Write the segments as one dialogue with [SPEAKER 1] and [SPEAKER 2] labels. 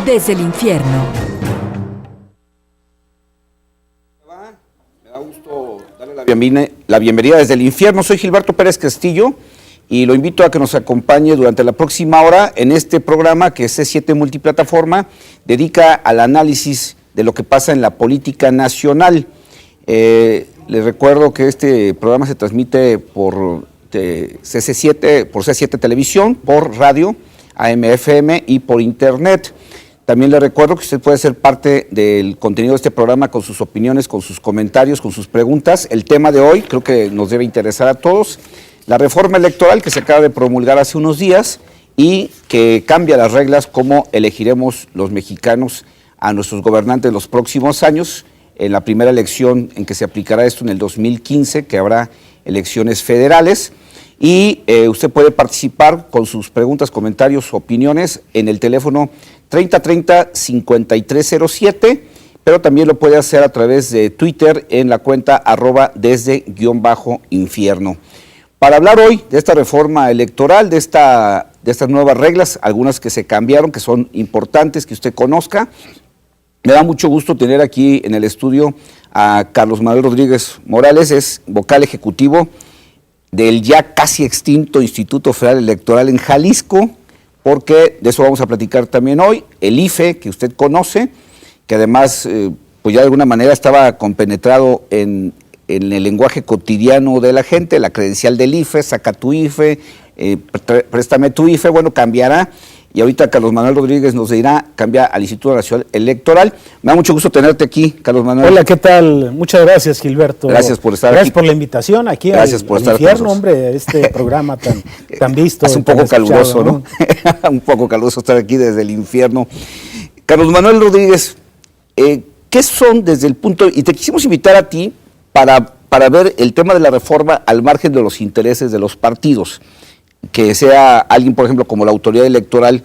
[SPEAKER 1] desde el infierno.
[SPEAKER 2] Me da gusto darle la bienvenida desde el infierno. Soy Gilberto Pérez Castillo y lo invito a que nos acompañe durante la próxima hora en este programa que C7 Multiplataforma dedica al análisis de lo que pasa en la política nacional. Les recuerdo que este programa se transmite por C7 Televisión, por radio, AM/FM y por internet. También le recuerdo que usted puede ser parte del contenido de este programa con sus opiniones, con sus comentarios, con sus preguntas. El tema de hoy creo que nos debe interesar a todos, la reforma electoral que se acaba de promulgar hace unos días y que cambia las reglas cómo elegiremos los mexicanos a nuestros gobernantes en los próximos años, en la primera elección en que se aplicará esto en el 2015, que habrá elecciones federales. Y usted puede participar con sus preguntas, comentarios, opiniones en el teléfono 3030-5307, pero también lo puede hacer a través de Twitter en la cuenta @desde_infierno. Para hablar hoy de esta reforma electoral, de estas nuevas reglas, algunas que se cambiaron, que son importantes, que usted conozca, me da mucho gusto tener aquí en el estudio a Carlos Manuel Rodríguez Morales, es vocal ejecutivo del ya casi extinto Instituto Federal Electoral en Jalisco, porque de eso vamos a platicar también hoy. El IFE, que usted conoce, que además pues ya de alguna manera estaba compenetrado en el lenguaje cotidiano de la gente, la credencial del IFE, saca tu IFE, préstame tu IFE, bueno, cambiará. Y ahorita Carlos Manuel Rodríguez nos dirá, cambia al Instituto Nacional Electoral. Me da mucho gusto tenerte aquí, Carlos Manuel.
[SPEAKER 3] Hola, ¿qué tal? Muchas gracias, Gilberto.
[SPEAKER 2] Gracias por estar aquí.
[SPEAKER 3] Gracias por la invitación aquí
[SPEAKER 2] Gracias por estar
[SPEAKER 3] infierno, hombre, este programa tan visto.
[SPEAKER 2] Es un poco caluroso, ¿no? Un poco caluroso estar aquí desde el infierno. Carlos Manuel Rodríguez, ¿qué son desde el punto... Y te quisimos invitar a ti para ver el tema de la reforma al margen de los intereses de los partidos. Que sea alguien, por ejemplo, como la autoridad electoral,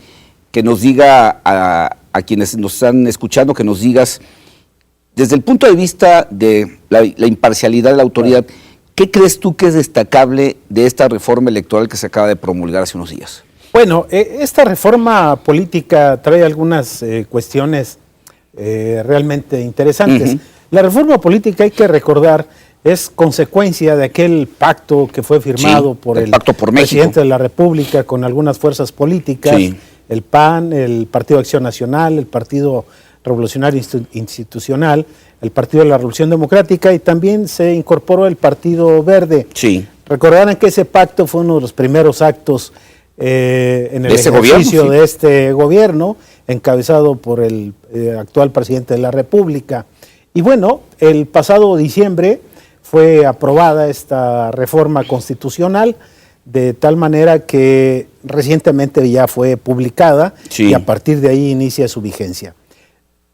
[SPEAKER 2] que nos diga a quienes nos están escuchando, que nos digas, desde el punto de vista de la imparcialidad de la autoridad, ¿qué crees tú que es destacable de esta reforma electoral que se acaba de promulgar hace unos días?
[SPEAKER 3] Bueno, esta reforma política trae algunas cuestiones realmente interesantes. La reforma política, hay que recordar, es consecuencia de aquel pacto que fue firmado por el presidente de la República con algunas fuerzas políticas, el PAN, el Partido de Acción Nacional, el Partido Revolucionario Institucional, el Partido de la Revolución Democrática, y también se incorporó el Partido Verde.
[SPEAKER 2] Sí.
[SPEAKER 3] Recordarán que ese pacto fue uno de los primeros actos en el ejercicio de este gobierno, encabezado por el actual presidente de la República. Y bueno, el pasado diciembre fue aprobada esta reforma constitucional, de tal manera que recientemente ya fue publicada y a partir de ahí inicia su vigencia.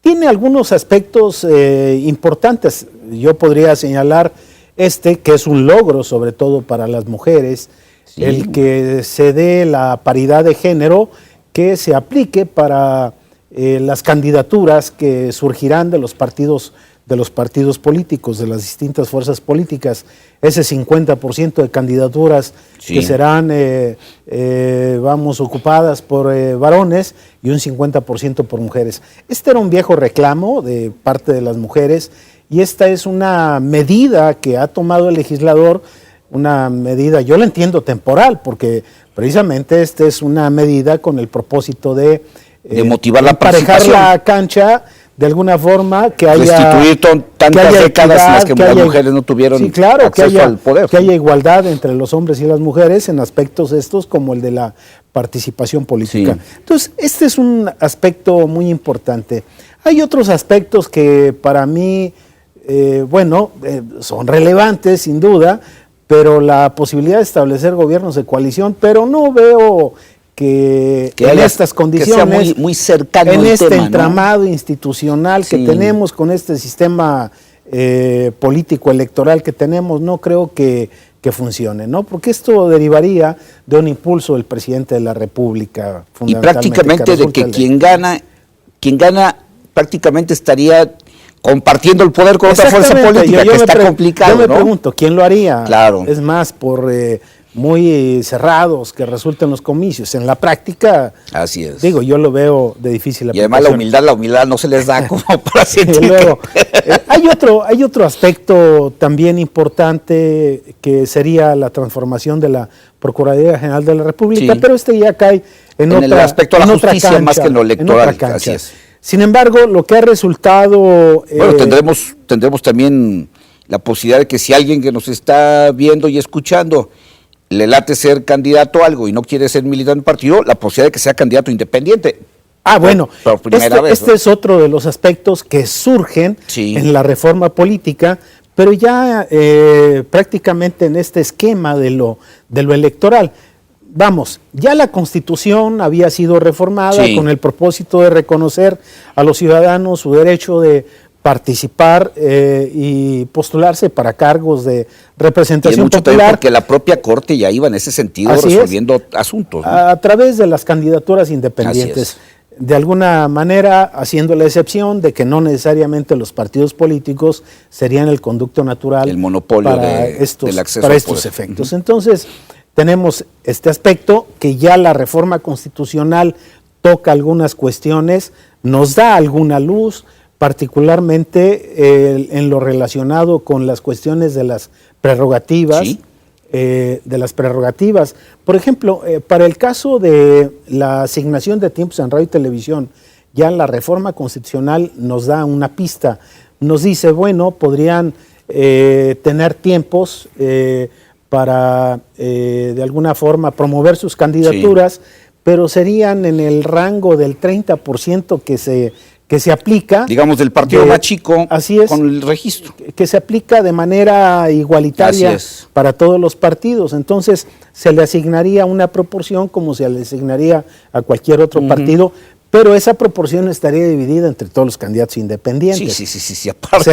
[SPEAKER 3] Tiene algunos aspectos importantes. Yo podría señalar que es un logro sobre todo para las mujeres, el que se dé la paridad de género, que se aplique para las candidaturas que surgirán de los partidos políticos, de las distintas fuerzas políticas, ese 50% de candidaturas que serán ocupadas por varones y un 50% por mujeres. Este era un viejo reclamo de parte de las mujeres y esta es una medida que ha tomado el legislador, una medida, yo la entiendo temporal, porque precisamente esta es una medida con el propósito de
[SPEAKER 2] motivar la
[SPEAKER 3] participación, emparejar la cancha de alguna forma, que haya
[SPEAKER 2] restituir tantas décadas en las que las mujeres no tuvieron acceso al poder.
[SPEAKER 3] Que haya igualdad entre los hombres y las mujeres en aspectos estos como el de la participación política. Entonces, este es un aspecto muy importante. Hay otros aspectos que para mí, son relevantes sin duda, pero la posibilidad de establecer gobiernos de coalición, pero no veo que en estas condiciones,
[SPEAKER 2] que sea muy cercano
[SPEAKER 3] en este
[SPEAKER 2] tema,
[SPEAKER 3] entramado institucional que tenemos, con este sistema político electoral que tenemos, no creo que funcione, ¿no? Porque esto derivaría de un impulso del presidente de la República,
[SPEAKER 2] y prácticamente de que quien gana prácticamente estaría compartiendo el poder con otra fuerza política, que está complicado,
[SPEAKER 3] yo me
[SPEAKER 2] ¿no?
[SPEAKER 3] pregunto, ¿quién lo haría?
[SPEAKER 2] Claro.
[SPEAKER 3] Es más, por muy cerrados que resulten los comicios. En la práctica,
[SPEAKER 2] así es.
[SPEAKER 3] Digo, yo lo veo de difícil aplicación.
[SPEAKER 2] Y además la humildad no se les da como para sentir.
[SPEAKER 3] Luego, hay otro aspecto también importante que sería la transformación de la Procuraduría General de la República, pero ya cae en
[SPEAKER 2] el aspecto de la justicia cancha, más que en lo electoral. Así es.
[SPEAKER 3] Sin embargo, lo que ha resultado...
[SPEAKER 2] Bueno, tendremos también la posibilidad de que si alguien que nos está viendo y escuchando le late ser candidato a algo y no quiere ser militante del partido, la posibilidad de que sea candidato independiente.
[SPEAKER 3] Bueno, este es otro de los aspectos que surgen en la reforma política, pero ya prácticamente en este esquema de lo electoral. Vamos, ya la Constitución había sido reformada con el propósito de reconocer a los ciudadanos su derecho de participar y postularse para cargos de representación popular.
[SPEAKER 2] Porque la propia Corte ya iba en ese sentido resolviendo asuntos, ¿no?
[SPEAKER 3] A través de las candidaturas independientes. De alguna manera haciendo la excepción de que no necesariamente los partidos políticos serían el conducto natural,
[SPEAKER 2] el monopolio
[SPEAKER 3] para
[SPEAKER 2] del acceso
[SPEAKER 3] para estos efectos. Entonces, tenemos este aspecto que ya la reforma constitucional toca algunas cuestiones, nos da alguna luz, particularmente en lo relacionado con las cuestiones de las prerrogativas. Por ejemplo, para el caso de la asignación de tiempos en radio y televisión, ya la reforma constitucional nos da una pista, nos dice, bueno, podrían tener tiempos para de alguna forma promover sus candidaturas, pero serían en el rango del 30% que se aplica.
[SPEAKER 2] Digamos, del partido más chico, con el registro.
[SPEAKER 3] Que se aplica de manera igualitaria para todos los partidos. Entonces, se le asignaría una proporción como se le asignaría a cualquier otro partido, pero esa proporción estaría dividida entre todos los candidatos independientes.
[SPEAKER 2] Sí. Aparte,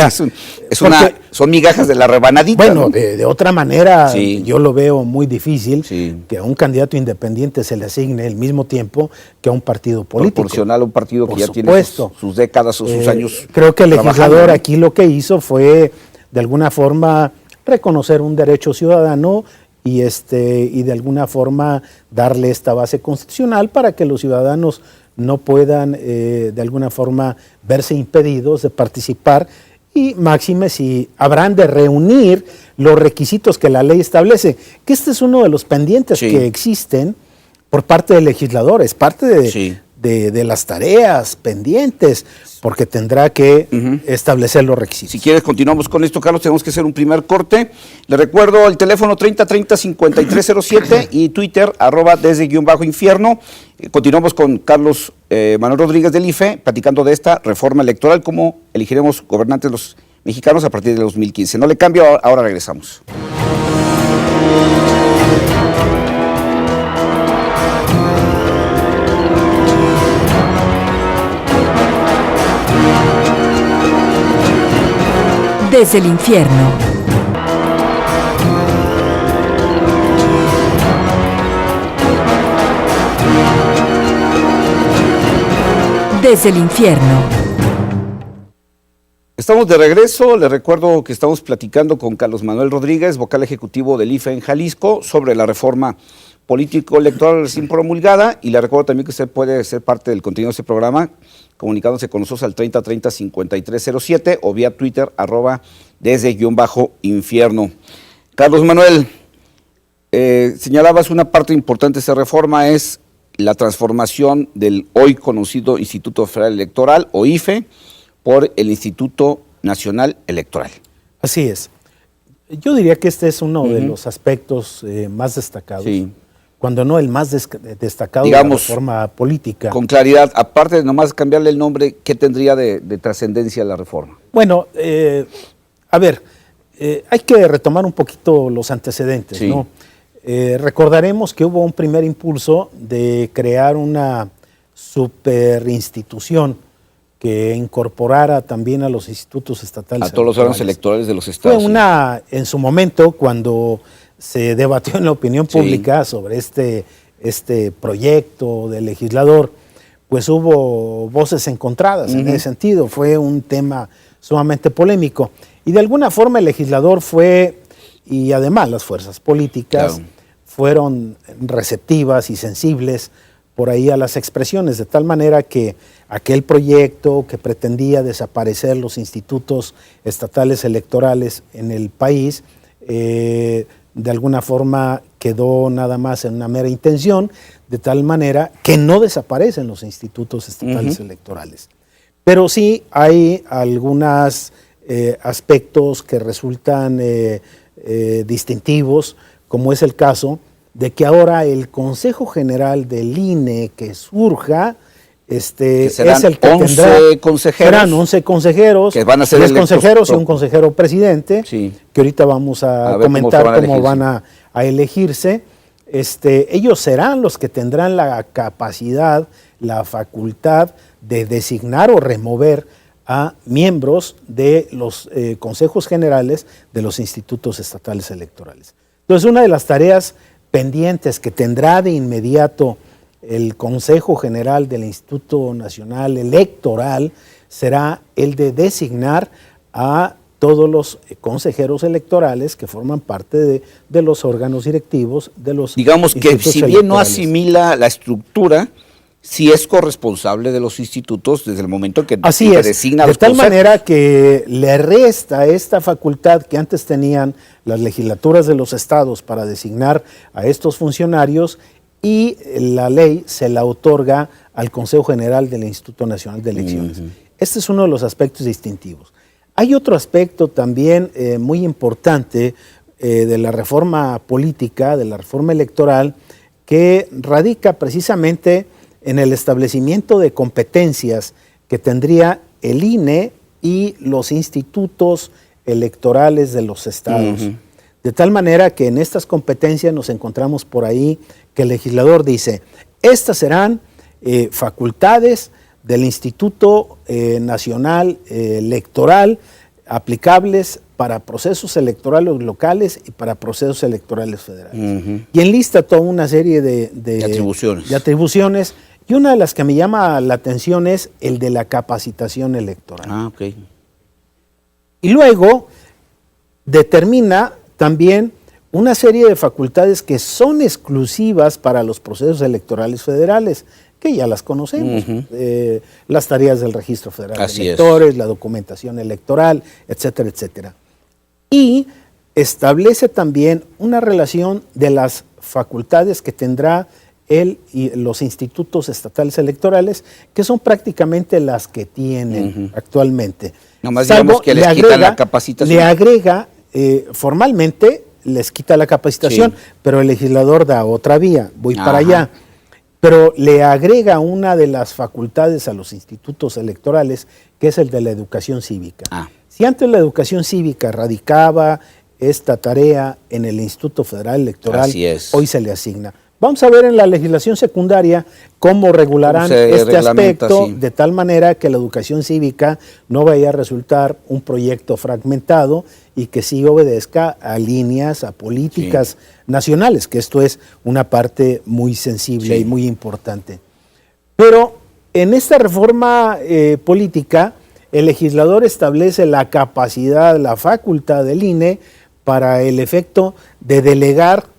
[SPEAKER 2] son migajas de la rebanadita.
[SPEAKER 3] Bueno,
[SPEAKER 2] ¿no?
[SPEAKER 3] de otra manera, yo lo veo muy difícil que a un candidato independiente se le asigne el mismo tiempo que a un partido político.
[SPEAKER 2] Proporcional a un partido que ya tiene sus décadas o sus años.
[SPEAKER 3] Creo que el legislador aquí lo que hizo fue, de alguna forma, reconocer un derecho ciudadano y de alguna forma darle esta base constitucional para que los ciudadanos no puedan de alguna forma verse impedidos de participar y máxime si habrán de reunir los requisitos que la ley establece, que este es uno de los pendientes que existen por parte del legislador, es parte de las tareas pendientes, porque tendrá que establecer los requisitos.
[SPEAKER 2] Si quieres, continuamos con esto, Carlos, tenemos que hacer un primer corte. Le recuerdo el teléfono 3030-5307 y Twitter, @desde_infierno. Continuamos con Carlos Manuel Rodríguez del IFE, platicando de esta reforma electoral, cómo elegiremos gobernantes los mexicanos a partir de 2015. No le cambio, ahora regresamos.
[SPEAKER 1] Desde el infierno. Desde el infierno.
[SPEAKER 2] Estamos de regreso. Les recuerdo que estamos platicando con Carlos Manuel Rodríguez, vocal ejecutivo del IFE en Jalisco, sobre la reforma político-electoral recién promulgada, y le recuerdo también que usted puede ser parte del contenido de este programa comunicándose con nosotros al 3030-5307 o vía Twitter @desde_infierno. Carlos Manuel, señalabas una parte importante de esta reforma es la transformación del hoy conocido Instituto Federal Electoral, o IFE, por el Instituto Nacional Electoral.
[SPEAKER 3] Así es. Yo diría que este es uno de los aspectos más destacados, cuando no el más destacado, digamos, de la reforma política.
[SPEAKER 2] Con claridad, aparte de nomás cambiarle el nombre, ¿qué tendría de trascendencia la reforma?
[SPEAKER 3] Bueno, hay que retomar un poquito los antecedentes, ¿no? Recordaremos que hubo un primer impulso de crear una superinstitución que incorporara también a los institutos estatales.
[SPEAKER 2] A todos los órganos electorales de los estados.
[SPEAKER 3] Fue en su momento, cuando se debatió en la opinión pública sobre este proyecto del legislador, pues hubo voces encontradas en ese sentido. Fue un tema sumamente polémico. Y de alguna forma el legislador fue, y además las fuerzas políticas, fueron receptivas y sensibles por ahí a las expresiones, de tal manera que aquel proyecto que pretendía desaparecer los institutos estatales electorales en el país, de alguna forma quedó nada más en una mera intención, de tal manera que no desaparecen los institutos estatales electorales. Pero sí hay algunos aspectos que resultan distintivos, como es el caso de que ahora el Consejo General del INE que surja es el que
[SPEAKER 2] 11
[SPEAKER 3] tendrá,
[SPEAKER 2] consejeros.
[SPEAKER 3] serán 11 consejeros,
[SPEAKER 2] que van a ser
[SPEAKER 3] 10
[SPEAKER 2] electos
[SPEAKER 3] consejeros y un consejero presidente,
[SPEAKER 2] sí,
[SPEAKER 3] que ahorita vamos a comentar cómo van a elegirse. Ellos serán los que tendrán la capacidad, la facultad de designar o remover a miembros de los consejos generales de los institutos estatales electorales. Entonces, una de las tareas pendientes que tendrá de inmediato el Consejo General del Instituto Nacional Electoral será el de designar a todos los consejeros electorales que forman parte de los órganos directivos de los
[SPEAKER 2] digamos que
[SPEAKER 3] institutos
[SPEAKER 2] si bien
[SPEAKER 3] electorales.
[SPEAKER 2] no asimila la estructura, sí es corresponsable de los institutos desde el momento que
[SPEAKER 3] Así es,
[SPEAKER 2] designa a
[SPEAKER 3] de
[SPEAKER 2] los
[SPEAKER 3] tal
[SPEAKER 2] consejos.
[SPEAKER 3] manera que le resta esta facultad que antes tenían las legislaturas de los estados para designar a estos funcionarios, y la ley se la otorga al Consejo General del Instituto Nacional de Elecciones. Este es uno de los aspectos distintivos. Hay otro aspecto también muy importante de la reforma política, de la reforma electoral, que radica precisamente en el establecimiento de competencias que tendría el INE y los institutos electorales de los estados. De tal manera que en estas competencias nos encontramos por ahí que el legislador dice, estas serán facultades del Instituto Nacional Electoral aplicables para procesos electorales locales y para procesos electorales federales. Y enlista toda una serie de atribuciones. Y una de las que me llama la atención es el de la capacitación electoral. Y luego determina también una serie de facultades que son exclusivas para los procesos electorales federales, que ya las conocemos, las tareas del Registro Federal de Electores, la documentación electoral, etcétera, etcétera. Y establece también una relación de las facultades que tendrá él y los institutos estatales electorales, que son prácticamente las que tienen actualmente.
[SPEAKER 2] Nomás digamos que les quitan la capacitación.
[SPEAKER 3] Le agrega, formalmente les quita la capacitación, pero el legislador da otra vía, voy para allá. Pero le agrega una de las facultades a los institutos electorales, que es el de la educación cívica. Si antes la educación cívica radicaba esta tarea en el Instituto Federal Electoral, hoy se le asigna. Vamos a ver en la legislación secundaria cómo regularán este aspecto, de tal manera que la educación cívica no vaya a resultar un proyecto fragmentado y que sí obedezca a líneas, a políticas nacionales, que esto es una parte muy sensible y muy importante. Pero en esta reforma política, el legislador establece la capacidad, la facultad del INE para el efecto de delegar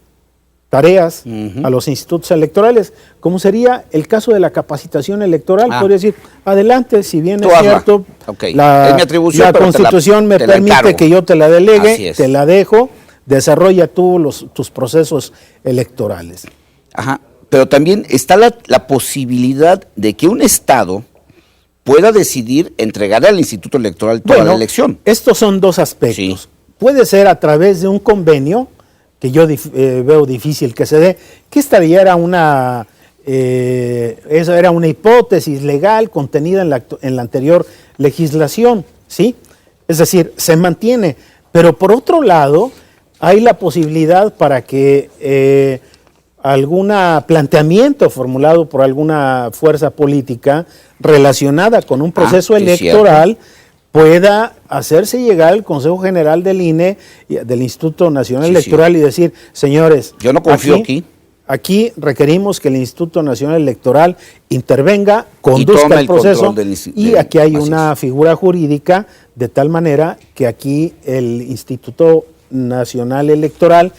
[SPEAKER 3] tareas a los institutos electorales, como sería el caso de la capacitación electoral. Podría decir, adelante, si bien es cierto, la Constitución me permite que yo te la delegue, te la dejo, desarrolla tú tus procesos electorales.
[SPEAKER 2] Pero también está la posibilidad de que un Estado pueda decidir entregar al Instituto Electoral toda la elección.
[SPEAKER 3] Estos son dos aspectos. Puede ser a través de un convenio, que yo veo difícil que se dé, que esta ya era una hipótesis legal contenida en la anterior legislación, ¿sí? Es decir, se mantiene, pero por otro lado hay la posibilidad para que algún planteamiento formulado por alguna fuerza política relacionada con un proceso electoral pueda hacerse llegar al Consejo General del INE, del Instituto Nacional Electoral, y decir, señores,
[SPEAKER 2] yo no confío aquí.
[SPEAKER 3] Aquí requerimos que el Instituto Nacional Electoral intervenga, conduzca el proceso, y aquí hay una figura jurídica de tal manera que aquí el Instituto Nacional Electoral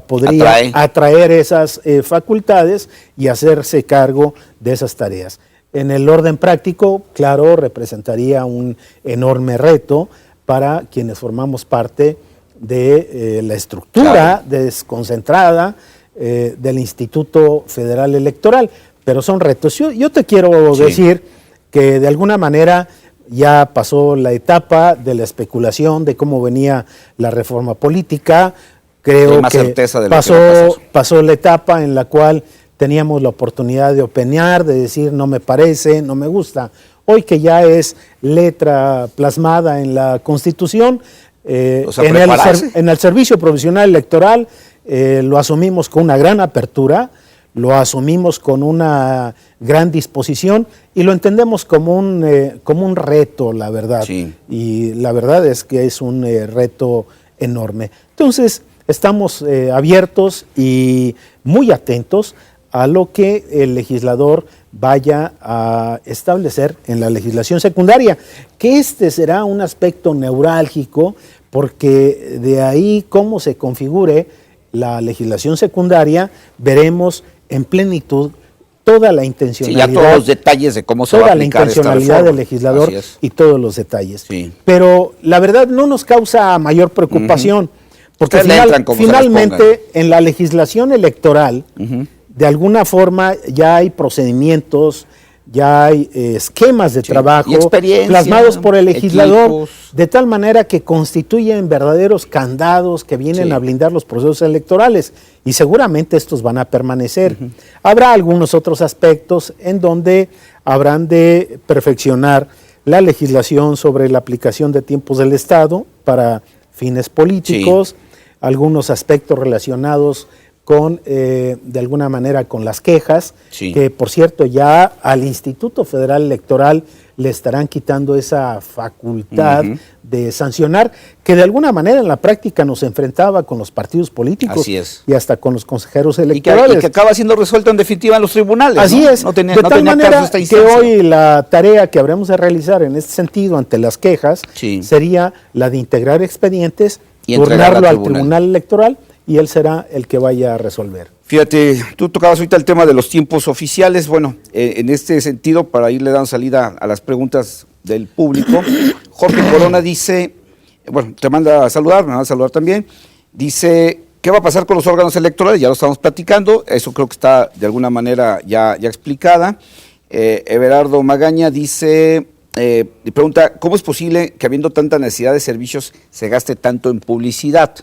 [SPEAKER 3] podría atraer esas facultades y hacerse cargo de esas tareas. En el orden práctico, claro, representaría un enorme reto para quienes formamos parte de la estructura desconcentrada del Instituto Federal Electoral, pero son retos. Yo te quiero decir que de alguna manera ya pasó la etapa de la especulación de cómo venía la reforma política. Creo que pasó la etapa en la cual teníamos la oportunidad de opinar, de decir no me parece, no me gusta. Hoy que ya es letra plasmada en la Constitución, en el Servicio Provisional Electoral lo asumimos con una gran apertura, lo asumimos con una gran disposición y lo entendemos como un reto, la verdad. Sí. Y la verdad es que es un reto enorme. Entonces, estamos abiertos y muy atentos a lo que el legislador vaya a establecer en la legislación secundaria, que este será un aspecto neurálgico, porque de ahí cómo se configure la legislación secundaria, veremos en plenitud toda la intencionalidad.
[SPEAKER 2] Sí, ya todos los detalles de cómo se va a aplicar esta reforma.
[SPEAKER 3] Toda la intencionalidad del legislador y todos los detalles. Sí. Pero la verdad no nos causa mayor preocupación, porque finalmente en la legislación electoral, de alguna forma ya hay procedimientos, ya hay esquemas de trabajo plasmados por el legislador, equipos, de tal manera que constituyen verdaderos candados que vienen a blindar los procesos electorales y seguramente estos van a permanecer. Habrá algunos otros aspectos en donde habrán de perfeccionar la legislación sobre la aplicación de tiempos del Estado para fines políticos, algunos aspectos relacionados con, de alguna manera, con las quejas, que por cierto ya al Instituto Federal Electoral le estarán quitando esa facultad de sancionar, que de alguna manera en la práctica nos enfrentaba con los partidos políticos y hasta con los consejeros electorales.
[SPEAKER 2] Y que acaba siendo resuelto en definitiva en los tribunales.
[SPEAKER 3] Así es, de tal manera que hoy la tarea que habremos de realizar en este sentido ante las quejas sería la de integrar expedientes, y turnarlo al Tribunal Electoral, y él será el que vaya a resolver.
[SPEAKER 2] Fíjate, tú tocabas ahorita el tema de los tiempos oficiales. Bueno, en este sentido, para irle dando salida a las preguntas del público, Jorge Corona dice, bueno, te manda a saludar, me va a saludar también, dice, ¿qué va a pasar con los órganos electorales? Ya lo estamos platicando, eso creo que está de alguna manera ya explicada. Everardo Magaña dice, y pregunta, ¿cómo es posible que habiendo tanta necesidad de servicios se gaste tanto en publicidad?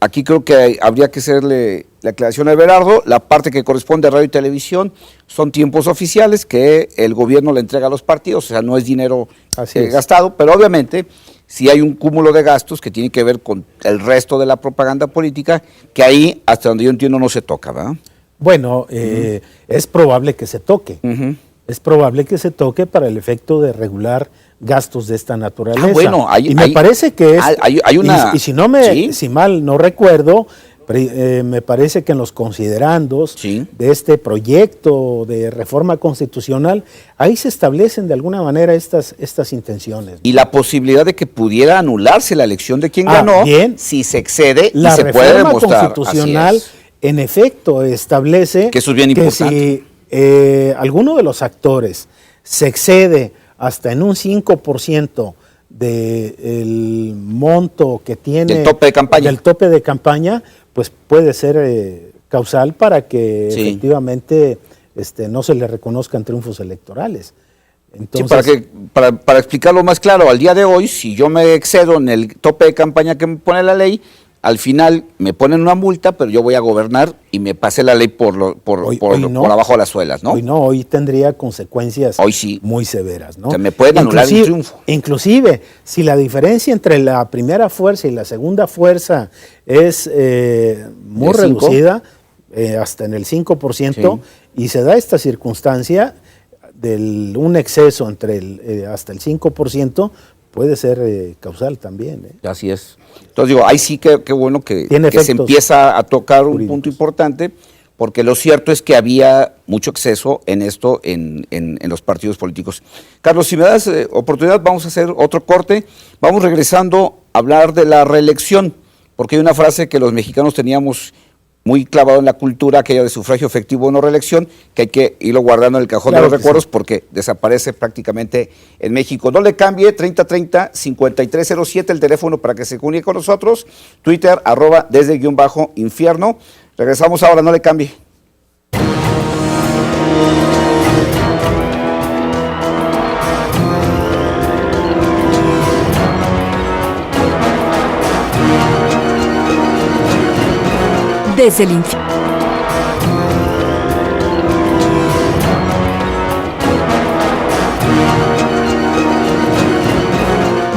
[SPEAKER 2] Aquí creo que habría que hacerle la aclaración a Everardo. La parte que corresponde a radio y televisión son tiempos oficiales que el gobierno le entrega a los partidos, o sea, no es dinero gastado, pero obviamente sí hay un cúmulo de gastos que tiene que ver con el resto de la propaganda política, que ahí, hasta donde yo entiendo, no se toca, ¿verdad?
[SPEAKER 3] Bueno, es probable que se toque. Es probable que se toque para el efecto de regular gastos de esta naturaleza. Me parece que es,
[SPEAKER 2] hay una,
[SPEAKER 3] y si mal no recuerdo, me parece que en los considerandos de este proyecto de reforma constitucional, ahí se establecen de alguna manera estas intenciones.
[SPEAKER 2] Y la posibilidad de que pudiera anularse la elección de quien ganó, si se excede y se puede demostrar. La
[SPEAKER 3] reforma constitucional, en efecto, establece
[SPEAKER 2] que eso es bien importante.
[SPEAKER 3] Si alguno de los actores se excede hasta en un 5% del monto que tiene
[SPEAKER 2] del tope
[SPEAKER 3] de campaña, pues puede ser causal para que efectivamente no se le reconozcan triunfos electorales.
[SPEAKER 2] Entonces, para explicarlo más claro, al día de hoy, si yo me excedo en el tope de campaña que me pone la ley, al final me ponen una multa, pero yo voy a gobernar y me pasé la ley por abajo de las suelas, ¿no?
[SPEAKER 3] Hoy tendría consecuencias muy severas, ¿no?
[SPEAKER 2] Se me puede anular el triunfo.
[SPEAKER 3] Inclusive, si la diferencia entre la primera fuerza y la segunda fuerza es muy reducida, hasta en el 5%, y se da esta circunstancia de un exceso entre hasta el 5%, puede ser causal también.
[SPEAKER 2] Así es. Entonces digo, ahí sí que bueno que se empieza a tocar un punto importante, porque lo cierto es que había mucho exceso en esto en los partidos políticos. Carlos, si me das oportunidad, vamos a hacer otro corte. Vamos regresando a hablar de la reelección, porque hay una frase que los mexicanos teníamos muy clavado en la cultura, aquella de sufragio efectivo o no reelección, que hay que irlo guardando en el cajón de los recuerdos, porque desaparece prácticamente en México. No le cambie, 3030-5307, el teléfono para que se comunique con nosotros, Twitter, @desde_infierno. Regresamos ahora, no le cambie.
[SPEAKER 1] Desde el infierno.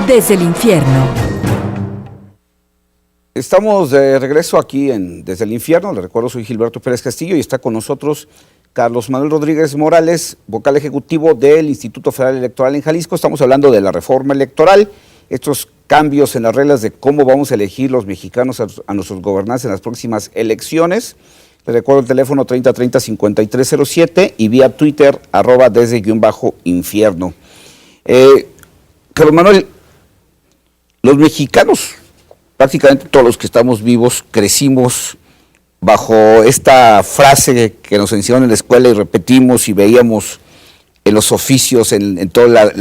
[SPEAKER 1] Desde el infierno.
[SPEAKER 2] Estamos de regreso aquí Desde el Infierno. Les recuerdo, soy Gilberto Pérez Castillo y está con nosotros Carlos Manuel Rodríguez Morales, vocal ejecutivo del Instituto Federal Electoral en Jalisco. Estamos hablando de la reforma electoral, estos cambios en las reglas de cómo vamos a elegir los mexicanos a nuestros gobernantes en las próximas elecciones. Les recuerdo el teléfono 3030-5307 y vía Twitter @desde_infierno. Carlos Manuel, los mexicanos, prácticamente todos los que estamos vivos, crecimos bajo esta frase que nos enseñaron en la escuela y repetimos y veíamos en los oficios, en toda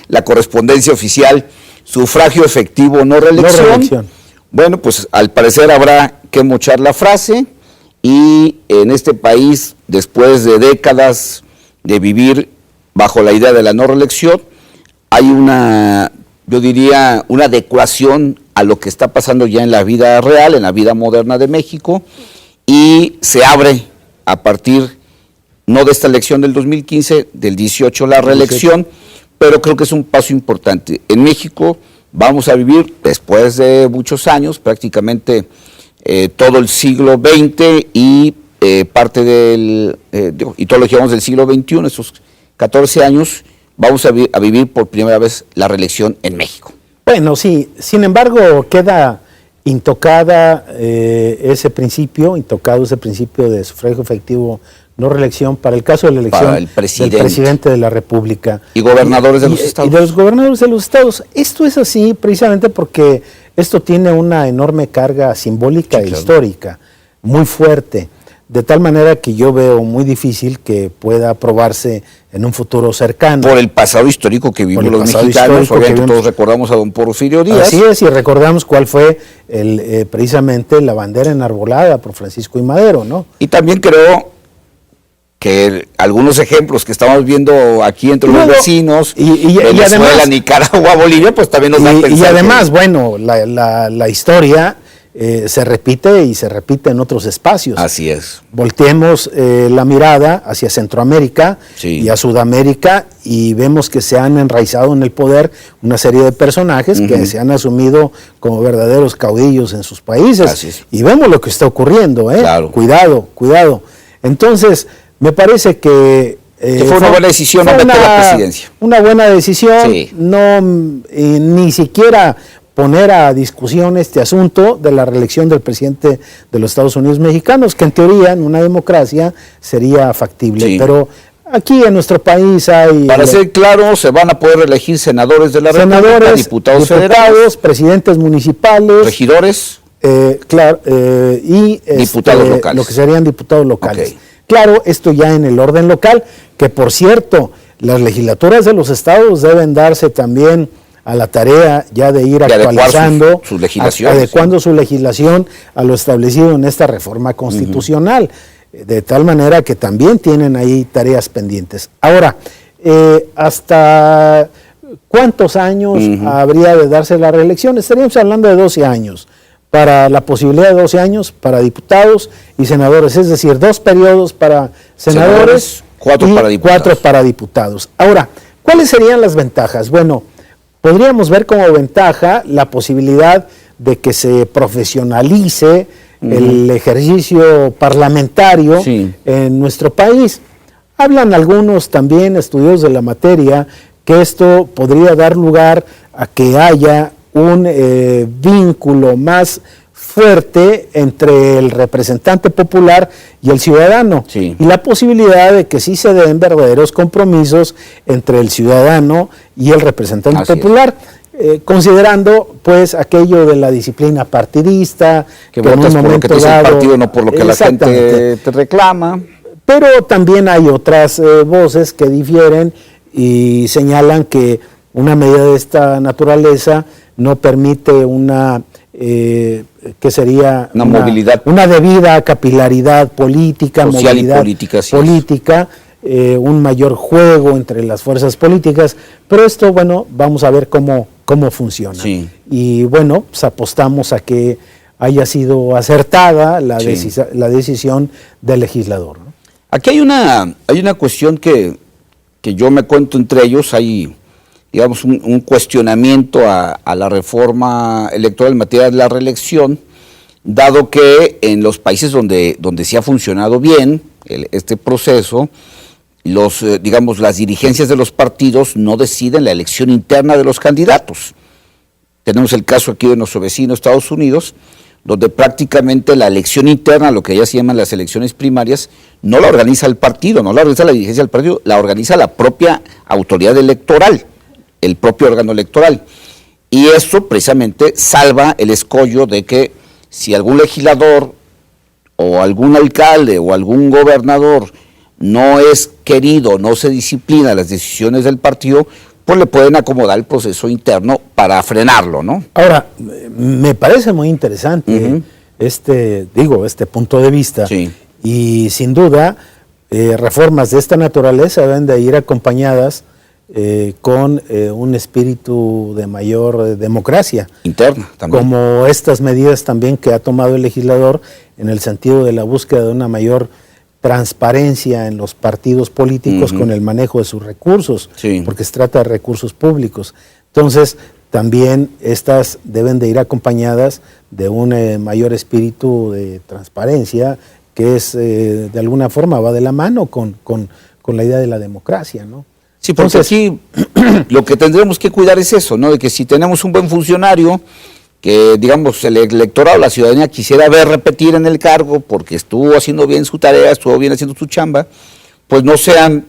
[SPEAKER 2] la correspondencia oficial: sufragio efectivo, no reelección.
[SPEAKER 3] No reelección.
[SPEAKER 2] Bueno, pues al parecer habrá que mochar la frase, y en este país, después de décadas de vivir bajo la idea de la no reelección, hay yo diría, una adecuación a lo que está pasando ya en la vida real, en la vida moderna de México, y se abre a partir, no de esta elección del 2015, del 18, la reelección, pero creo que es un paso importante. En México vamos a vivir, después de muchos años, prácticamente todo el siglo XX y parte y todo lo que llevamos del siglo XXI, estos 14 años, vamos a vivir por primera vez la reelección en México.
[SPEAKER 3] Bueno, sí, sin embargo, queda intocado ese principio de sufragio efectivo, no reelección, para el caso de la elección del presidente de la República.
[SPEAKER 2] Y gobernadores de los estados.
[SPEAKER 3] Y de los gobernadores de los estados. Esto es así precisamente porque esto tiene una enorme carga simbólica e histórica, muy fuerte, de tal manera que yo veo muy difícil que pueda aprobarse en un futuro cercano.
[SPEAKER 2] Por el pasado histórico que vivimos los mexicanos, obviamente todos recordamos a don Porfirio Díaz.
[SPEAKER 3] Así es, y recordamos cuál fue precisamente la bandera enarbolada por Francisco I. Madero, ¿no?
[SPEAKER 2] Y también creo que algunos ejemplos que estamos viendo aquí entre los vecinos, Venezuela, además, Nicaragua, Bolivia, pues también nos dan a pensar.
[SPEAKER 3] Y además, bueno, la historia se repite y se repite en otros espacios.
[SPEAKER 2] Así es.
[SPEAKER 3] Volteemos la mirada hacia Centroamérica y a Sudamérica y vemos que se han enraizado en el poder una serie de personajes que se han asumido como verdaderos caudillos en sus países.
[SPEAKER 2] Así es.
[SPEAKER 3] Y vemos lo que está ocurriendo,
[SPEAKER 2] Claro.
[SPEAKER 3] Cuidado. Entonces, me parece que
[SPEAKER 2] fue una buena decisión no meter la presidencia.
[SPEAKER 3] Una buena decisión, no ni siquiera poner a discusión este asunto de la reelección del presidente de los Estados Unidos mexicanos, que en teoría en una democracia sería factible, pero aquí en nuestro país hay...
[SPEAKER 2] Para ser claro, se van a poder elegir senadores de la República, diputados federales,
[SPEAKER 3] presidentes municipales,
[SPEAKER 2] regidores,
[SPEAKER 3] y
[SPEAKER 2] diputados locales.
[SPEAKER 3] Lo que serían diputados locales. Claro, esto ya en el orden local, que por cierto, las legislaturas de los estados deben darse también a la tarea ya de ir actualizando, adecuando su legislación a lo establecido en esta reforma constitucional, de tal manera que también tienen ahí tareas pendientes. Ahora, ¿hasta cuántos años habría de darse la reelección? Estaríamos hablando de 12 años, para la posibilidad de 12 años para diputados y senadores, es decir, 2 periodos para senadores,
[SPEAKER 2] 4
[SPEAKER 3] para diputados. Ahora, ¿cuáles serían las ventajas? Bueno, podríamos ver como ventaja la posibilidad de que se profesionalice el ejercicio parlamentario en nuestro país. Hablan algunos también estudiosos de la materia que esto podría dar lugar a que haya un vínculo más fuerte entre el representante popular y el ciudadano,
[SPEAKER 2] sí,
[SPEAKER 3] y la posibilidad de que sí se den verdaderos compromisos entre el ciudadano y el representante popular, considerando pues aquello de la disciplina partidista,
[SPEAKER 2] que votas por lo que te dice el partido, no por lo que la gente te reclama.
[SPEAKER 3] Pero también hay otras voces que difieren y señalan que una medida de esta naturaleza no permite una que sería
[SPEAKER 2] una movilidad,
[SPEAKER 3] una debida capilaridad política,
[SPEAKER 2] social
[SPEAKER 3] movilidad
[SPEAKER 2] y política,
[SPEAKER 3] política, un mayor juego entre las fuerzas políticas, pero esto, bueno, vamos a ver cómo funciona.
[SPEAKER 2] Sí.
[SPEAKER 3] Y bueno, pues apostamos a que haya sido acertada la decisión del legislador, ¿no?
[SPEAKER 2] Aquí hay una cuestión que yo me cuento entre ellos, hay, digamos, un cuestionamiento a la reforma electoral en materia de la reelección, dado que en los países donde sí ha funcionado bien este proceso, digamos, las dirigencias de los partidos no deciden la elección interna de los candidatos. Tenemos el caso aquí de nuestro vecino Estados Unidos, donde prácticamente la elección interna, lo que ya se llaman las elecciones primarias, no la organiza el partido, no la organiza la dirigencia del partido, la organiza la propia autoridad electoral, el propio órgano electoral. Y eso precisamente salva el escollo de que si algún legislador o algún alcalde o algún gobernador no es querido, no se disciplina las decisiones del partido, pues le pueden acomodar el proceso interno para frenarlo, ¿no?
[SPEAKER 3] Ahora, me parece muy interesante este punto de vista.
[SPEAKER 2] Sí.
[SPEAKER 3] Y sin duda, reformas de esta naturaleza deben de ir acompañadas con un espíritu de mayor democracia.
[SPEAKER 2] Interna también.
[SPEAKER 3] Como estas medidas también que ha tomado el legislador en el sentido de la búsqueda de una mayor transparencia en los partidos políticos con el manejo de sus recursos, porque se trata de recursos públicos. Entonces, también estas deben de ir acompañadas de un mayor espíritu de transparencia, que es, de alguna forma, va de la mano con la idea de la democracia, ¿no?
[SPEAKER 2] Sí, porque aquí lo que tendremos que cuidar es eso, ¿no? De que si tenemos un buen funcionario, que digamos el electorado, la ciudadanía quisiera ver repetir en el cargo porque estuvo haciendo bien su tarea, estuvo bien haciendo su chamba, pues no sean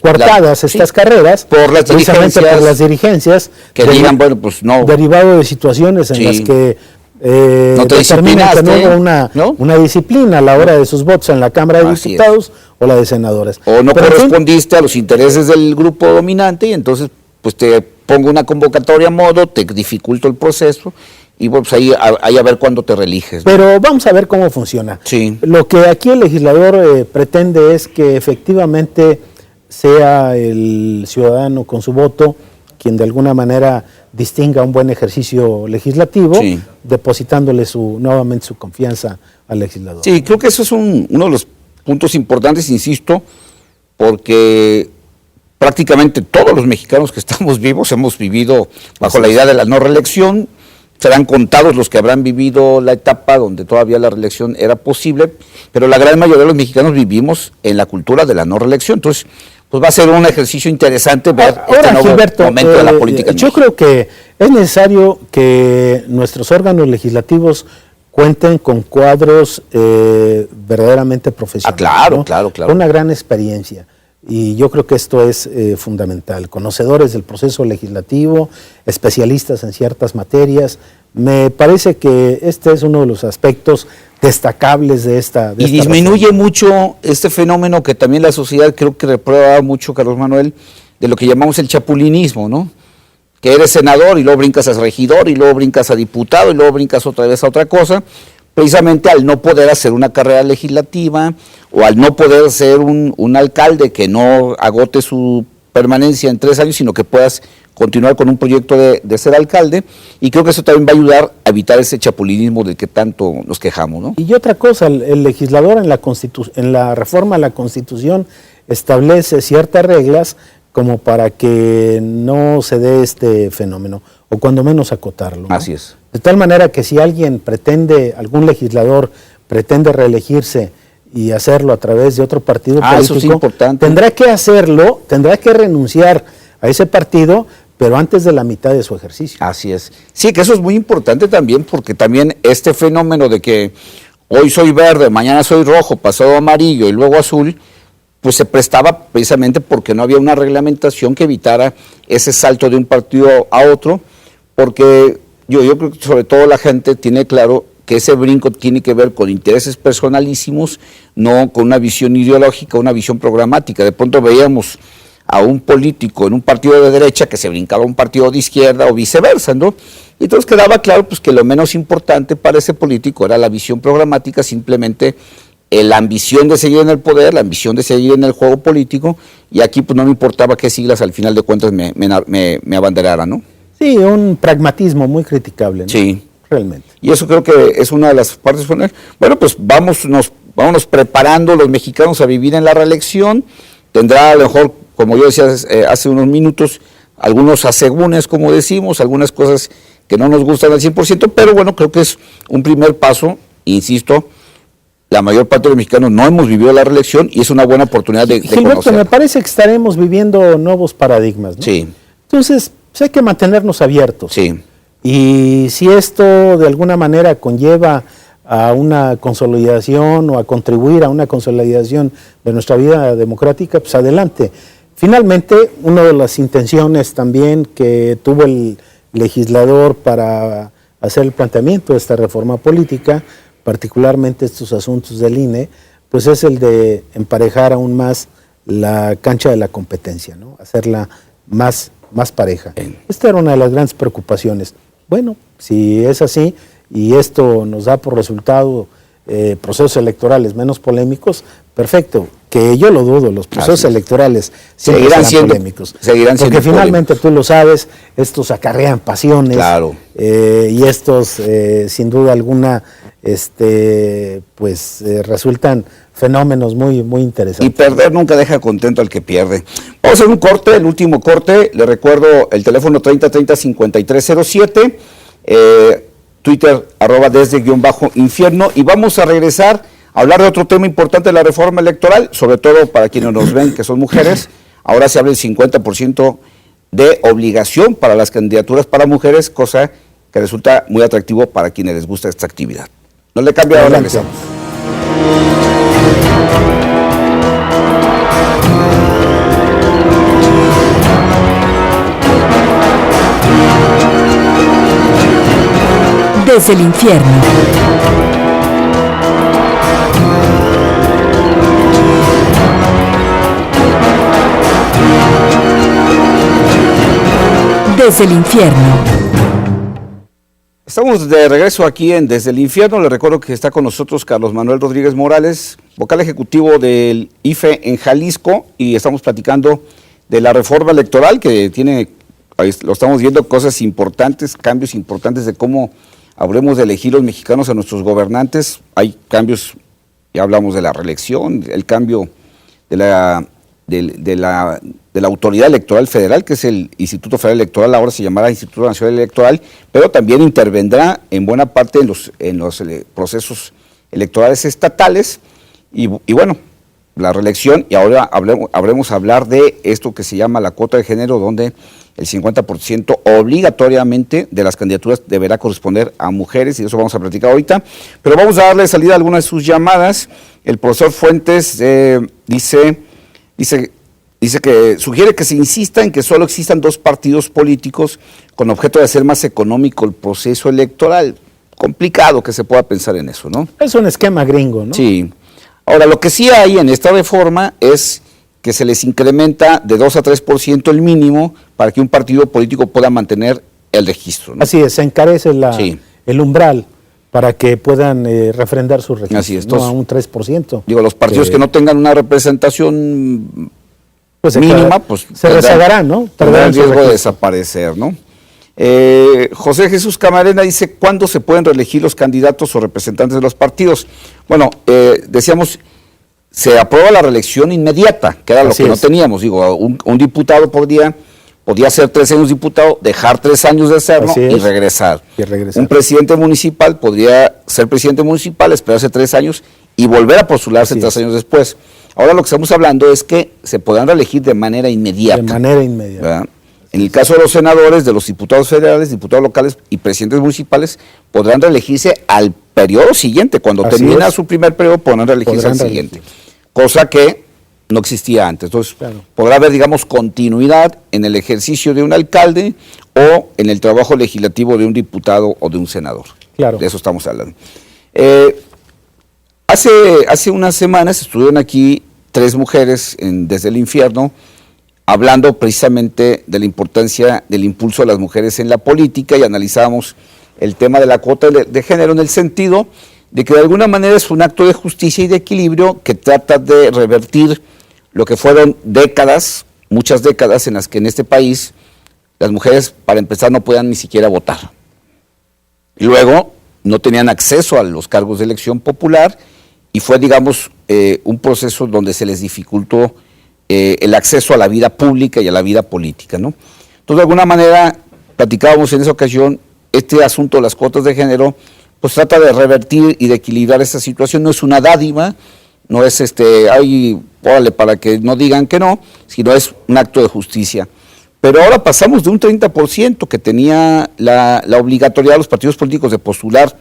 [SPEAKER 3] cortadas estas carreras
[SPEAKER 2] por las
[SPEAKER 3] dirigencias
[SPEAKER 2] que digan, bueno, pues no,
[SPEAKER 3] derivado de situaciones en las que
[SPEAKER 2] no te
[SPEAKER 3] determinan que no hubo una disciplina a la hora de sus votos en la Cámara de Diputados o la de senadores.
[SPEAKER 2] O no correspondiste a los intereses del grupo dominante y entonces pues te pongo una convocatoria a modo, te dificulto el proceso y pues ahí a ver cuándo te reeliges, ¿no?
[SPEAKER 3] Pero vamos a ver cómo funciona.
[SPEAKER 2] Sí.
[SPEAKER 3] Lo que aquí el legislador pretende es que efectivamente sea el ciudadano con su voto quien de alguna manera distinga un buen ejercicio legislativo, depositándole nuevamente su confianza al legislador.
[SPEAKER 2] Sí, creo que eso es uno de los puntos importantes, insisto, porque prácticamente todos los mexicanos que estamos vivos hemos vivido bajo la idea de la no reelección. Serán contados los que habrán vivido la etapa donde todavía la reelección era posible, pero la gran mayoría de los mexicanos vivimos en la cultura de la no reelección. Entonces, pues va a ser un ejercicio interesante ver este nuevo momento de la política.
[SPEAKER 3] Yo creo que es necesario que nuestros órganos legislativos cuenten con cuadros verdaderamente profesionales.
[SPEAKER 2] Claro.
[SPEAKER 3] Con una gran experiencia. Y yo creo que esto es fundamental. Conocedores del proceso legislativo, especialistas en ciertas materias. Me parece que este es uno de los aspectos destacables de esta
[SPEAKER 2] y disminuye reforma mucho este fenómeno que también la sociedad creo que reprueba mucho, Carlos Manuel, de lo que llamamos el chapulinismo, ¿no? Que eres senador y luego brincas a regidor y luego brincas a diputado y luego brincas otra vez a otra cosa, precisamente al no poder hacer una carrera legislativa o al no poder ser un alcalde que no agote su permanencia en 3 años, sino que puedas continuar con un proyecto de ser alcalde, y creo que eso también va a ayudar a evitar ese chapulinismo del que tanto nos quejamos, ¿no?
[SPEAKER 3] Y otra cosa, el legislador en la reforma a la Constitución establece ciertas reglas como para que no se dé este fenómeno, o cuando menos acotarlo, ¿no?
[SPEAKER 2] Así es.
[SPEAKER 3] De tal manera que si algún legislador pretende reelegirse y hacerlo a través de otro partido político,
[SPEAKER 2] eso es importante.
[SPEAKER 3] tendrá que hacerlo, tendrá que renunciar a ese partido, pero antes de la mitad de su ejercicio.
[SPEAKER 2] Así es. Sí, que eso es muy importante también, porque también este fenómeno de que hoy soy verde, mañana soy rojo, pasado amarillo y luego azul, pues se prestaba precisamente porque no había una reglamentación que evitara ese salto de un partido a otro, porque yo creo que sobre todo la gente tiene claro que ese brinco tiene que ver con intereses personalísimos, no con una visión ideológica, una visión programática. De pronto veíamos a un político en un partido de derecha que se brincaba a un partido de izquierda o viceversa, ¿no? Y entonces quedaba claro pues que lo menos importante para ese político era la visión programática, simplemente la ambición de seguir en el poder, la ambición de seguir en el juego político, y aquí pues no me importaba qué siglas al final de cuentas me abanderaran, ¿no?
[SPEAKER 3] Sí, un pragmatismo muy criticable, ¿no?
[SPEAKER 2] Sí.
[SPEAKER 3] Realmente.
[SPEAKER 2] Y eso creo que es una de las partes fundamentales. Bueno, pues vámonos preparando los mexicanos a vivir en la reelección. Tendrá a lo mejor, como yo decía hace unos minutos, algunos asegúnes, como decimos, algunas cosas que no nos gustan al 100%, pero bueno, creo que es un primer paso, insisto. La mayor parte de los mexicanos no hemos vivido la reelección y es una buena oportunidad de
[SPEAKER 3] Gilberto, me parece que estaremos viviendo nuevos paradigmas, ¿no?
[SPEAKER 2] Sí.
[SPEAKER 3] Entonces, pues hay que mantenernos abiertos.
[SPEAKER 2] Sí.
[SPEAKER 3] Y si esto de alguna manera conlleva a una consolidación o a contribuir a una consolidación de nuestra vida democrática, pues adelante. Finalmente, una de las intenciones también que tuvo el legislador para hacer el planteamiento de esta reforma política, particularmente estos asuntos del INE, pues es el de emparejar aún más la cancha de la competencia, ¿no? Hacerla más pareja. Esta era una de las grandes preocupaciones. Bueno, si es así y esto nos da por resultado procesos electorales menos polémicos, perfecto. Que yo lo dudo, los procesos electorales seguirán siendo polémicos. Porque finalmente tú lo sabes, estos acarrean pasiones.
[SPEAKER 2] Claro.
[SPEAKER 3] Y estos, sin duda alguna, resultan fenómenos muy interesantes.
[SPEAKER 2] Y perder nunca deja contento al que pierde. Vamos a hacer un corte, el último corte. Le recuerdo el teléfono 3030-5307, Twitter @desde_infierno, y vamos a regresar a hablar de otro tema importante de la reforma electoral, sobre todo para quienes nos ven que son mujeres. Ahora se habla del 50% de obligación para las candidaturas para mujeres, cosa que resulta muy atractivo para quienes les gusta esta actividad. No le cambia, ahora regresamos.
[SPEAKER 1] Desde el infierno. Desde el infierno.
[SPEAKER 2] Estamos de regreso aquí en Desde el Infierno. Les recuerdo que está con nosotros Carlos Manuel Rodríguez Morales, vocal ejecutivo del IFE en Jalisco, y estamos platicando de la reforma electoral que tiene, ahí lo estamos viendo, cosas importantes, cambios importantes de cómo habremos de elegir los mexicanos a nuestros gobernantes. Hay cambios, ya hablamos de la reelección, el cambio de la Autoridad Electoral Federal, que es el Instituto Federal Electoral, ahora se llamará Instituto Nacional Electoral, pero también intervendrá en buena parte en los procesos electorales estatales, y bueno, la reelección, y ahora habremos a hablar de esto que se llama la cuota de género, donde el 50% obligatoriamente de las candidaturas deberá corresponder a mujeres, y de eso vamos a platicar ahorita, pero vamos a darle salida a algunas de sus llamadas. El profesor Fuentes dice que sugiere que se insista en que solo existan dos partidos políticos con objeto de hacer más económico el proceso electoral. Complicado que se pueda pensar en eso, ¿no?
[SPEAKER 3] Es un esquema gringo, ¿no?
[SPEAKER 2] Sí. Ahora, lo que sí hay en esta reforma es que se les incrementa de 2 a 3% el mínimo para que un partido político pueda mantener el registro, ¿no?
[SPEAKER 3] Así es, se encarece el umbral para que puedan refrendar su registro.
[SPEAKER 2] Así es,
[SPEAKER 3] no a un 3%.
[SPEAKER 2] Digo, los partidos que no tengan una representación mínima, pues
[SPEAKER 3] se rezagarán, ¿no?
[SPEAKER 2] Tendrán el riesgo de desaparecer, ¿no? José Jesús Camarena dice, ¿cuándo se pueden reelegir los candidatos o representantes de los partidos? Bueno, decíamos, se aprueba la reelección inmediata, que era lo que no teníamos. Digo, un diputado podía ser 3 años diputado, dejar 3 años de serlo y regresar. Un presidente municipal podría ser presidente municipal, esperarse 3 años y volver a postularse 3 años después. Ahora lo que estamos hablando es que se podrán reelegir de manera inmediata.
[SPEAKER 3] De manera inmediata.
[SPEAKER 2] ¿Verdad? En el caso de los senadores, de los diputados federales, diputados locales y presidentes municipales, podrán reelegirse al periodo siguiente. Cuando termina su primer periodo, podrán reelegirse al siguiente. Cosa que no existía antes. Entonces, podrá haber, digamos, continuidad en el ejercicio de un alcalde o en el trabajo legislativo de un diputado o de un senador.
[SPEAKER 3] Claro.
[SPEAKER 2] De eso estamos hablando. Hace unas semanas estuvieron aquí 3 mujeres desde el infierno, hablando precisamente de la importancia del impulso de las mujeres en la política, y analizábamos el tema de la cuota de género en el sentido de que de alguna manera es un acto de justicia y de equilibrio que trata de revertir lo que fueron décadas, muchas décadas en las que en este país las mujeres, para empezar, no podían ni siquiera votar. Y luego no tenían acceso a los cargos de elección popular, y fue, digamos, un proceso donde se les dificultó el acceso a la vida pública y a la vida política, ¿no? Entonces, de alguna manera, platicábamos en esa ocasión, este asunto de las cuotas de género, pues trata de revertir y de equilibrar esa situación. No es una dádiva, no es órale, para que no digan que no, sino es un acto de justicia. Pero ahora pasamos de un 30% que tenía la obligatoriedad de los partidos políticos de postular,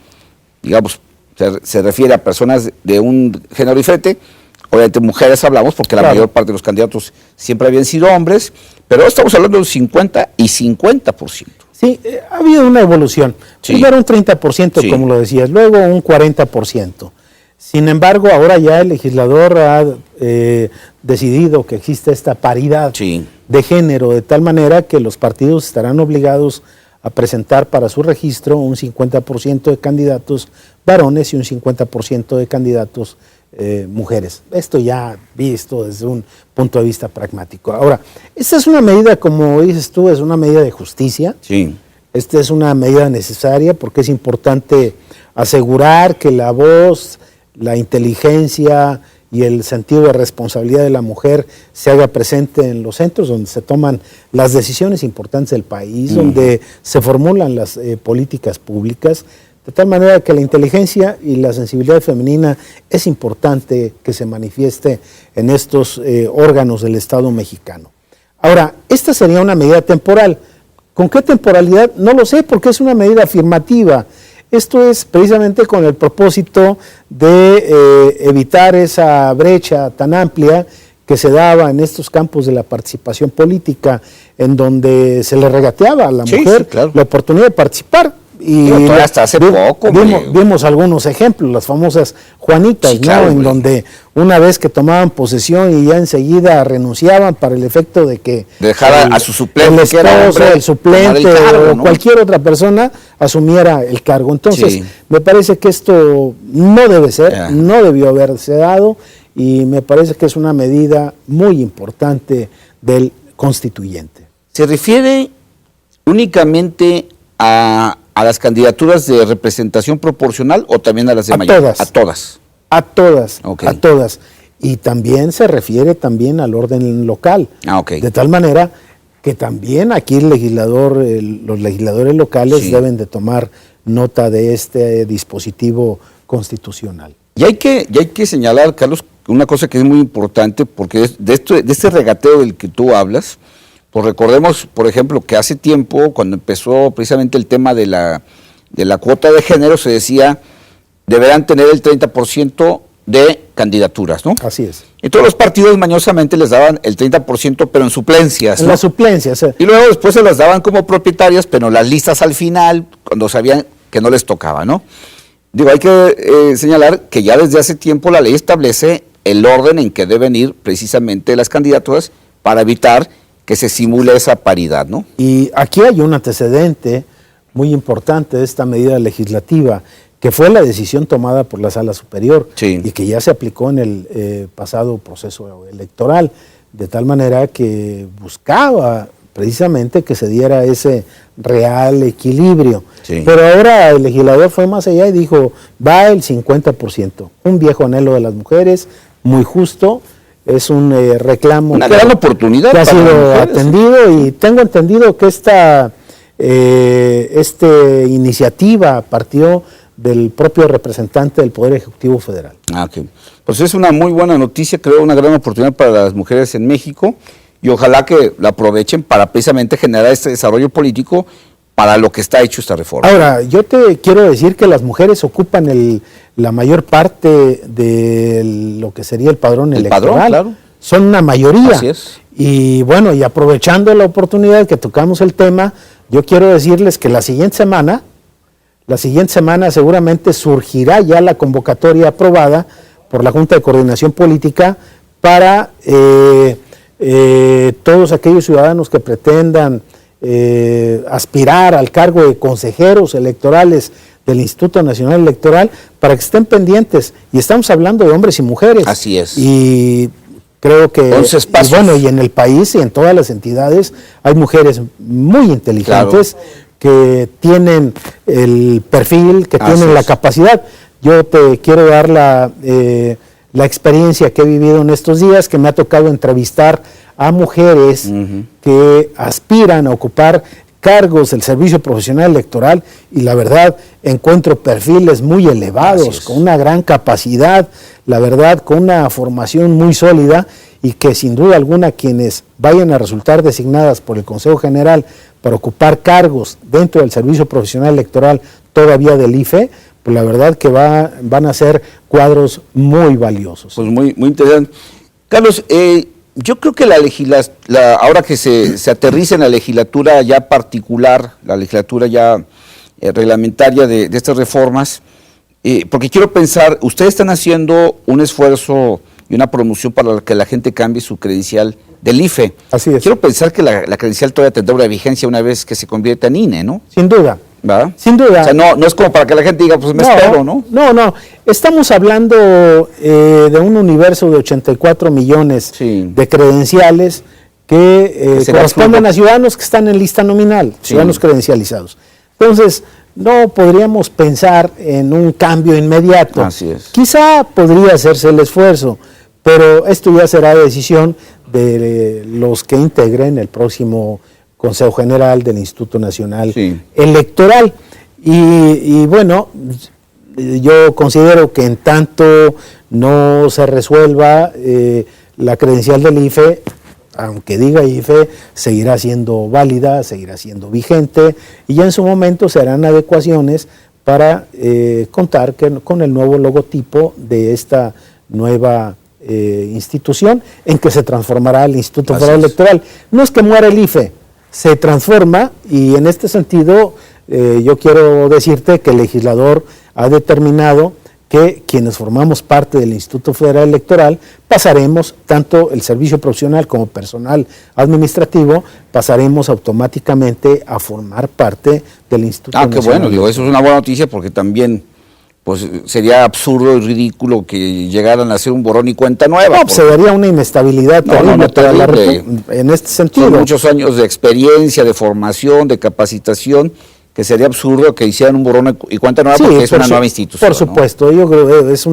[SPEAKER 2] digamos, se refiere a personas de un género diferente. Obviamente mujeres hablamos, porque la mayor parte de los candidatos siempre habían sido hombres, pero ahora estamos hablando de un 50 y 50%.
[SPEAKER 3] Sí, ha habido una evolución. Primero un 30%, como lo decías, luego un 40%. Sin embargo, ahora ya el legislador ha decidido que existe esta paridad de género, de tal manera que los partidos estarán obligados a presentar para su registro un 50% de candidatos varones y un 50% de candidatos mujeres. Esto ya visto desde un punto de vista pragmático. Ahora, esta es una medida, como dices tú, es una medida de justicia.
[SPEAKER 2] Sí.
[SPEAKER 3] Esta es una medida necesaria porque es importante asegurar que la voz, la inteligencia y el sentido de responsabilidad de la mujer se haga presente en los centros donde se toman las decisiones importantes del país, donde se formulan las políticas públicas, de tal manera que la inteligencia y la sensibilidad femenina es importante que se manifieste en estos órganos del Estado mexicano. Ahora, esta sería una medida temporal. ¿Con qué temporalidad? No lo sé, porque es una medida afirmativa. Esto es precisamente con el propósito de evitar esa brecha tan amplia que se daba en estos campos de la participación política, en donde se le regateaba a la mujer la oportunidad de participar. Y
[SPEAKER 2] hasta hace poco
[SPEAKER 3] vimos algunos ejemplos, las famosas Juanitas, en donde una vez que tomaban posesión y ya enseguida renunciaban para el efecto de que
[SPEAKER 2] dejara a su suplente,
[SPEAKER 3] el esposo, el suplente o cualquier otra persona asumiera el cargo. Entonces, me parece que esto no debe ser, no debió haberse dado, y me parece que es una medida muy importante del constituyente.
[SPEAKER 2] ¿Se refiere únicamente a las candidaturas de representación proporcional o también a las de mayoría? A todas.
[SPEAKER 3] A todas, a todas. Y también se refiere también al orden local. De tal manera que también aquí los legisladores locales deben de tomar nota de este dispositivo constitucional.
[SPEAKER 2] Y hay que señalar, Carlos, una cosa que es muy importante, porque de este regateo del que tú hablas, pues recordemos, por ejemplo, que hace tiempo, cuando empezó precisamente el tema de la cuota de género, se decía, deberán tener el 30% de candidaturas, ¿no?
[SPEAKER 3] Así es.
[SPEAKER 2] Y todos los partidos mañosamente les daban el 30%, pero en suplencias, ¿no?
[SPEAKER 3] En las suplencias.
[SPEAKER 2] Y luego después se las daban como propietarias, pero las listas al final, cuando sabían que no les tocaba, ¿no? Digo, hay que señalar que ya desde hace tiempo la ley establece el orden en que deben ir precisamente las candidaturas para evitar que se simule esa paridad, ¿no?
[SPEAKER 3] Y aquí hay un antecedente muy importante de esta medida legislativa, que fue la decisión tomada por la Sala Superior y que ya se aplicó en el pasado proceso electoral, de tal manera que buscaba precisamente que se diera ese real equilibrio. Pero ahora el legislador fue más allá y dijo, va el 50%, un viejo anhelo de las mujeres, muy justo. Es un reclamo
[SPEAKER 2] una gran oportunidad
[SPEAKER 3] que ha sido atendido, y tengo entendido que esta iniciativa partió del propio representante del Poder Ejecutivo Federal.
[SPEAKER 2] Pues es una muy buena noticia, creo, una gran oportunidad para las mujeres en México, y ojalá que la aprovechen para precisamente generar este desarrollo político para lo que está hecho esta reforma.
[SPEAKER 3] Ahora, yo te quiero decir que las mujeres ocupan la mayor parte de lo que sería el padrón electoral.
[SPEAKER 2] Padrón, claro.
[SPEAKER 3] Son una mayoría.
[SPEAKER 2] Así es.
[SPEAKER 3] Y bueno, y aprovechando la oportunidad que tocamos el tema, yo quiero decirles que la siguiente semana seguramente surgirá ya la convocatoria aprobada por la Junta de Coordinación Política para todos aquellos ciudadanos que pretendan aspirar al cargo de consejeros electorales del Instituto Nacional Electoral, para que estén pendientes. Y estamos hablando de hombres y mujeres.
[SPEAKER 2] Así es.
[SPEAKER 3] Y creo que,
[SPEAKER 2] 11 espacios.
[SPEAKER 3] y en el país y en todas las entidades hay mujeres muy inteligentes, claro, que tienen el perfil, que tienen la capacidad. Yo te quiero dar la experiencia que he vivido en estos días, que me ha tocado entrevistar a mujeres que aspiran a ocupar cargos del servicio profesional electoral, y la verdad encuentro perfiles muy elevados, con una gran capacidad, la verdad con una formación muy sólida, y que sin duda alguna quienes vayan a resultar designadas por el Consejo General para ocupar cargos dentro del servicio profesional electoral todavía del IFE, pues la verdad que van a ser cuadros muy valiosos.
[SPEAKER 2] Pues muy interesante. Carlos, yo creo que ahora que se aterriza en la legislatura ya particular, la legislatura ya reglamentaria de estas reformas, porque quiero pensar, ustedes están haciendo un esfuerzo y una promoción para que la gente cambie su credencial del IFE.
[SPEAKER 3] Así es.
[SPEAKER 2] Quiero pensar que la credencial todavía tendrá una vigencia una vez que se convierta en INE, ¿no?
[SPEAKER 3] Sin duda.
[SPEAKER 2] ¿Verdad?
[SPEAKER 3] Sin duda.
[SPEAKER 2] O sea, no es como para que la gente diga, pues me espero, ¿no?
[SPEAKER 3] No. Estamos hablando de un universo de 84 millones de credenciales que corresponden a ciudadanos que están en lista nominal, ciudadanos credencializados. Entonces, no podríamos pensar en un cambio inmediato.
[SPEAKER 2] Así es.
[SPEAKER 3] Quizá podría hacerse el esfuerzo, pero esto ya será decisión de los que integren el próximo Consejo General del Instituto Nacional Electoral. Y bueno, yo considero que en tanto no se resuelva la credencial del IFE, aunque diga IFE, seguirá siendo válida, seguirá siendo vigente, y ya en su momento se harán adecuaciones para contar con el nuevo logotipo de esta nueva institución, en que se transformará el Instituto Federal Electoral. No es que muera el IFE, se transforma, y en este sentido yo quiero decirte que el legislador ha determinado que quienes formamos parte del Instituto Federal Electoral pasaremos, tanto el servicio profesional como personal administrativo, pasaremos automáticamente a formar parte del Instituto Nacional.
[SPEAKER 2] Qué bueno, eso es una buena noticia, porque también pues sería absurdo y ridículo que llegaran a hacer un borrón y cuenta nueva.
[SPEAKER 3] No, se daría una inestabilidad terrible para la en este sentido.
[SPEAKER 2] Son muchos años de experiencia, de formación, de capacitación, que sería absurdo que hicieran un borrón y cuenta nueva, porque es una nueva institución.
[SPEAKER 3] Por supuesto, ¿no? Yo creo que es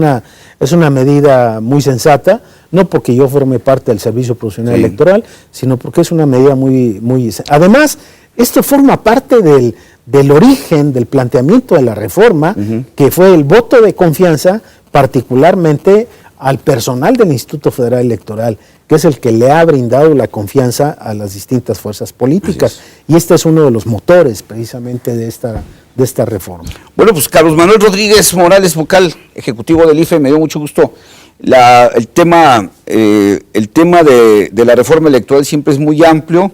[SPEAKER 3] una medida muy sensata, no porque yo forme parte del servicio profesional electoral, sino porque es una medida muy... Además, esto forma parte del origen, del planteamiento de la reforma, que fue el voto de confianza, particularmente al personal del Instituto Federal Electoral, que es el que le ha brindado la confianza a las distintas fuerzas políticas. Y este es uno de los motores, precisamente, de esta reforma.
[SPEAKER 2] Bueno, pues Carlos Manuel Rodríguez Morales, vocal ejecutivo del IFE, me dio mucho gusto. El tema de la reforma electoral siempre es muy amplio.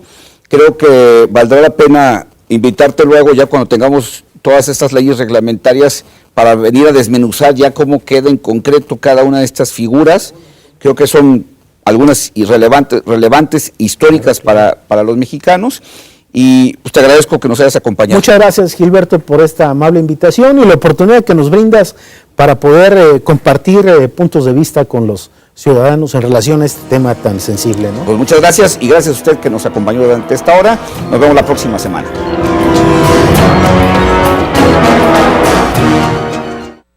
[SPEAKER 2] Creo que valdrá la pena invitarte luego, ya cuando tengamos todas estas leyes reglamentarias, para venir a desmenuzar ya cómo queda en concreto cada una de estas figuras. Creo que son algunas relevantes, históricas para los mexicanos, y pues te agradezco que nos hayas acompañado.
[SPEAKER 3] Muchas gracias, Gilberto, por esta amable invitación y la oportunidad que nos brindas para poder compartir puntos de vista con los ciudadanos en relación a este tema tan sensible, ¿no?
[SPEAKER 2] Pues muchas gracias, y gracias a usted que nos acompañó durante esta hora. Nos vemos la próxima semana.